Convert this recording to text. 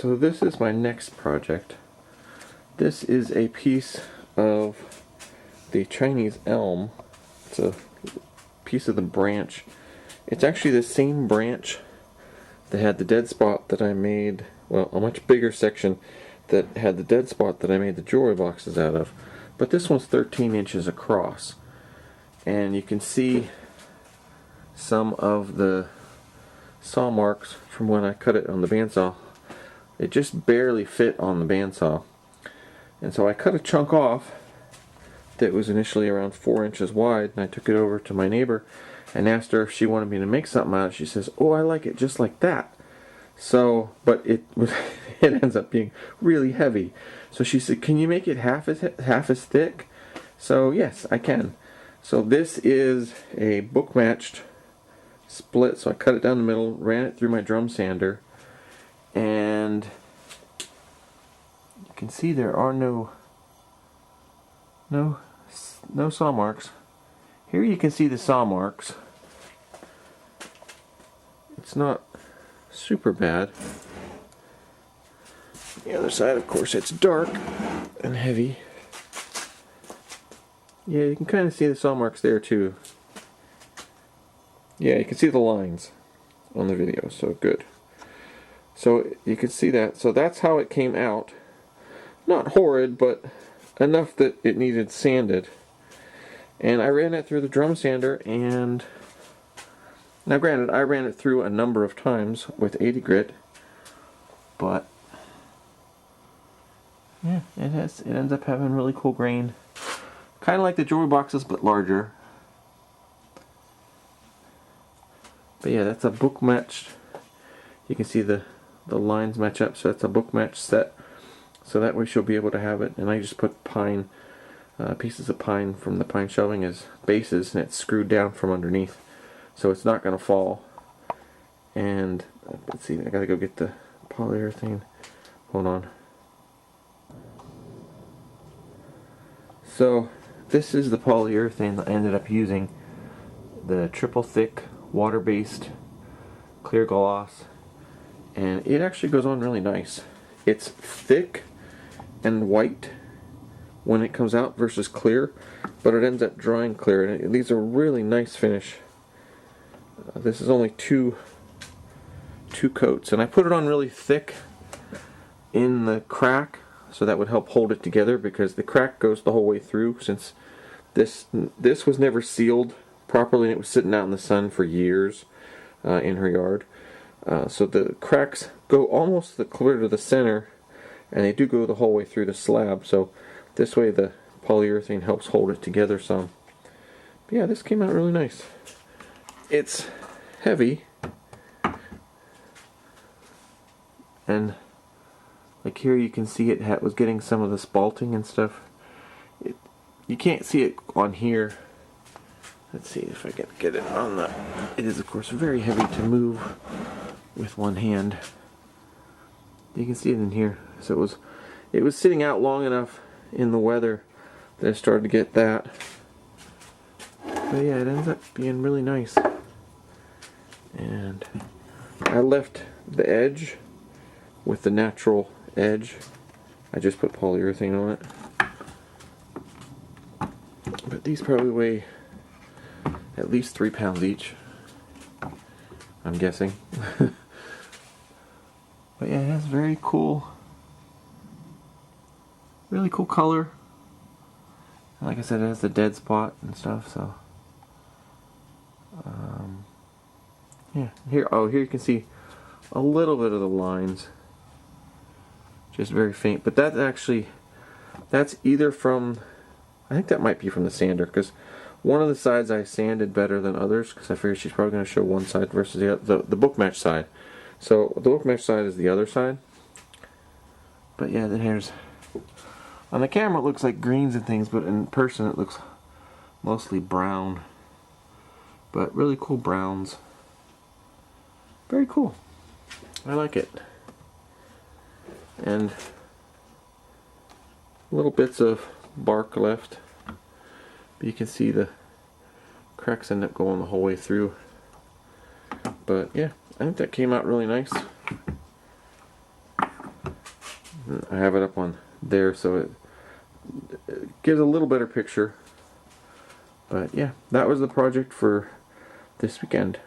So this is my next project. This is a piece of the Chinese elm. It's a piece of the branch. It's actually the same branch that had the dead spot that I made, well, a much bigger section that had the dead spot that I made the jewelry boxes out of. But this one's 13 inches across. And you can see some of the saw marks from when I cut it on the bandsaw. It just barely fit on the bandsaw. And so I cut a chunk off that was initially around 4 inches wide, and I took it over to my neighbor and asked her if she wanted me to make something out of it. She says, "Oh, I like it just like that." So, but it ends up being really heavy. So she said, "Can you make it half as thick?" So yes, I can. So this is a book-matched split. So I cut it down the middle, ran it through my drum sander, and you can see there are no saw marks. Here you can see the saw marks. It's not super bad. The other side, of course, it's dark and heavy. Yeah, you can kind of see the saw marks there too. Yeah, you can see the lines on the video, so good. So you can see that. So that's how it came out. Not horrid, but enough that it needed sanded. And I ran it through the drum sander, and now granted, I ran it through a number of times with 80 grit, but yeah, it ends up having really cool grain. Kind of like the jewelry boxes, but larger. But yeah, that's a book matched. You can see the lines match up, so that's a book match set. So that way she'll be able to have it. And I just put pine, pieces of pine from the pine shelving as bases, and it's screwed down from underneath, so it's not going to fall. And let's see, I gotta go get the polyurethane. Hold on. So this is the polyurethane that I ended up using. The triple thick water-based clear gloss, and it actually goes on really nice. It's thick and white when it comes out versus clear, but it ends up drying clear, and it leaves a really nice finish. This is only two coats, and I put it on really thick in the crack, so that would help hold it together, because the crack goes the whole way through, since this was never sealed properly, and it was sitting out in the sun for years in her yard. So the cracks go almost clear to the center, and they do go the whole way through the slab. So this way the polyurethane helps hold it together some. But yeah, this came out really nice. It's heavy, and like here you can see it was getting some of the spalting and stuff. You can't see it on here. Let's see if I can get it on the... It is, of course, very heavy to move with one hand. You can see it in here. So it was sitting out long enough in the weather that I started to get that. But yeah, it ends up being really nice. And I left the edge with the natural edge. I just put polyurethane on it. But these probably weigh at least 3 pounds each, I'm guessing. But yeah, it has very cool, really cool color. And like I said, it has the dead spot and stuff, so yeah. Here you can see a little bit of the lines, just very faint. But that's either from, I think that might be from the sander, because one of the sides I sanded better than others, because I figured she's probably going to show one side versus the other, the book match side. So the book match side is the other side. But yeah, then here's, on the camera it looks like greens and things, but in person it looks mostly brown. But really cool browns. Very cool. I like it. And little bits of bark left. But you can see the cracks end up going the whole way through. But yeah, I think that came out really nice. I have it up on there so it gives a little better picture. But yeah, that was the project for this weekend.